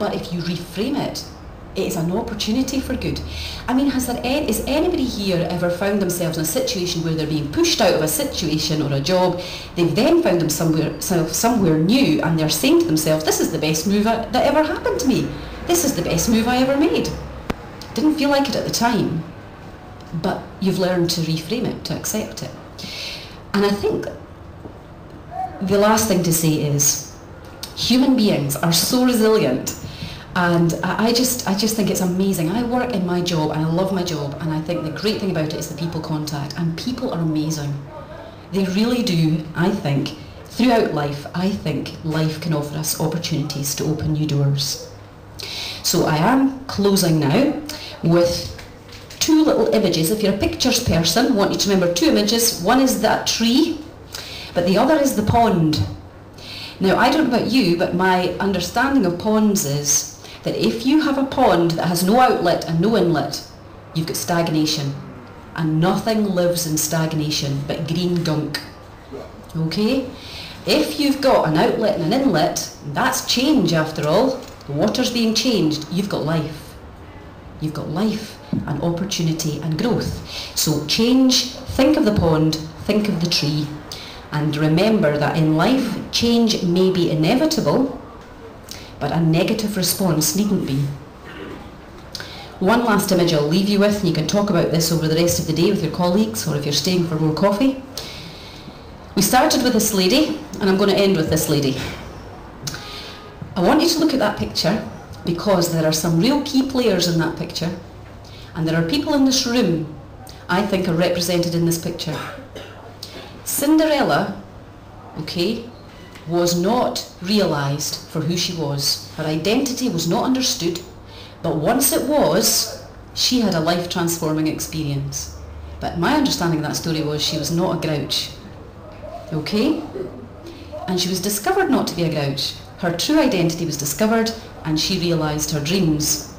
But if you reframe it, it is an opportunity for good. I mean, is anybody here ever found themselves in a situation where they're being pushed out of a situation or a job, they've then found themselves somewhere new, and they're saying to themselves, this is the best move that ever happened to me. This is the best move I ever made. Didn't feel like it at the time, but you've learned to reframe it, to accept it. And I think the last thing to say is, human beings are so resilient. And I just think it's amazing. I work in my job and I love my job, and I think the great thing about it is the people contact, and people are amazing. They really do. I think throughout life, I think life can offer us opportunities to open new doors. So I am closing now with two little images. If you're a pictures person, I want you to remember two images. One is that tree, but the other is the pond. Now, I don't know about you, but my understanding of ponds is that if you have a pond that has no outlet and no inlet, you've got stagnation. And nothing lives in stagnation but green gunk. Okay? If you've got an outlet and an inlet, that's change after all. The water's being changed. You've got life. You've got life and opportunity and growth. So change, think of the pond, think of the tree. And remember that in life, change may be inevitable, but a negative response needn't be. One last image I'll leave you with, and you can talk about this over the rest of the day with your colleagues, or if you're staying for more coffee. We started with this lady, and I'm going to end with this lady. I want you to look at that picture, because there are some real key players in that picture, and there are people in this room I think are represented in this picture. Cinderella, okay, was not realised for who she was. Her identity was not understood, but once it was, she had a life-transforming experience. But my understanding of that story was she was not a grouch, okay? And she was discovered not to be a grouch. Her true identity was discovered, and she realised her dreams.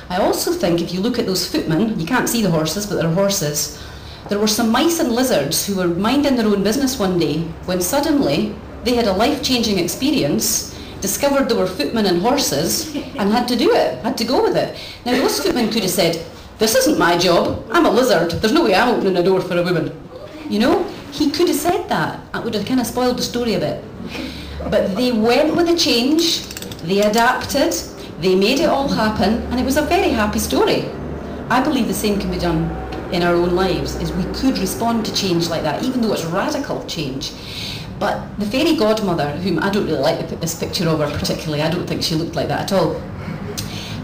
I also think if you look at those footmen, you can't see the horses, but they're horses. There were some mice and lizards who were minding their own business one day when suddenly they had a life-changing experience, discovered they were footmen and horses, and had to do it, had to go with it. Now those footmen could have said, this isn't my job, I'm a lizard, there's no way I'm opening a door for a woman. You know, he could have said that. That would have kind of spoiled the story a bit. But they went with the change, they adapted, they made it all happen, and it was a very happy story. I believe the same can be done in our own lives, is we could respond to change like that, even though it's radical change. But the fairy godmother, whom I don't really like this picture of her particularly, I don't think she looked like that at all,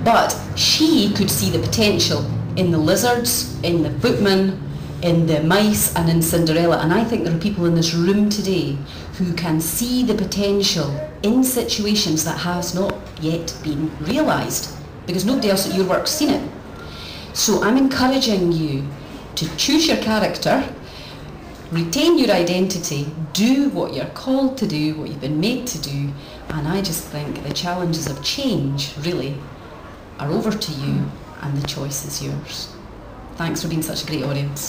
but she could see the potential in the lizards, in the footmen, in the mice, and in Cinderella. And I think there are people in this room today who can see the potential in situations that has not yet been realised, because nobody else at your work's seen it. So I'm encouraging you to choose your character, retain your identity, do what you're called to do, what you've been made to do, and I just think the challenges of change really are over to you, and the choice is yours. Thanks for being such a great audience.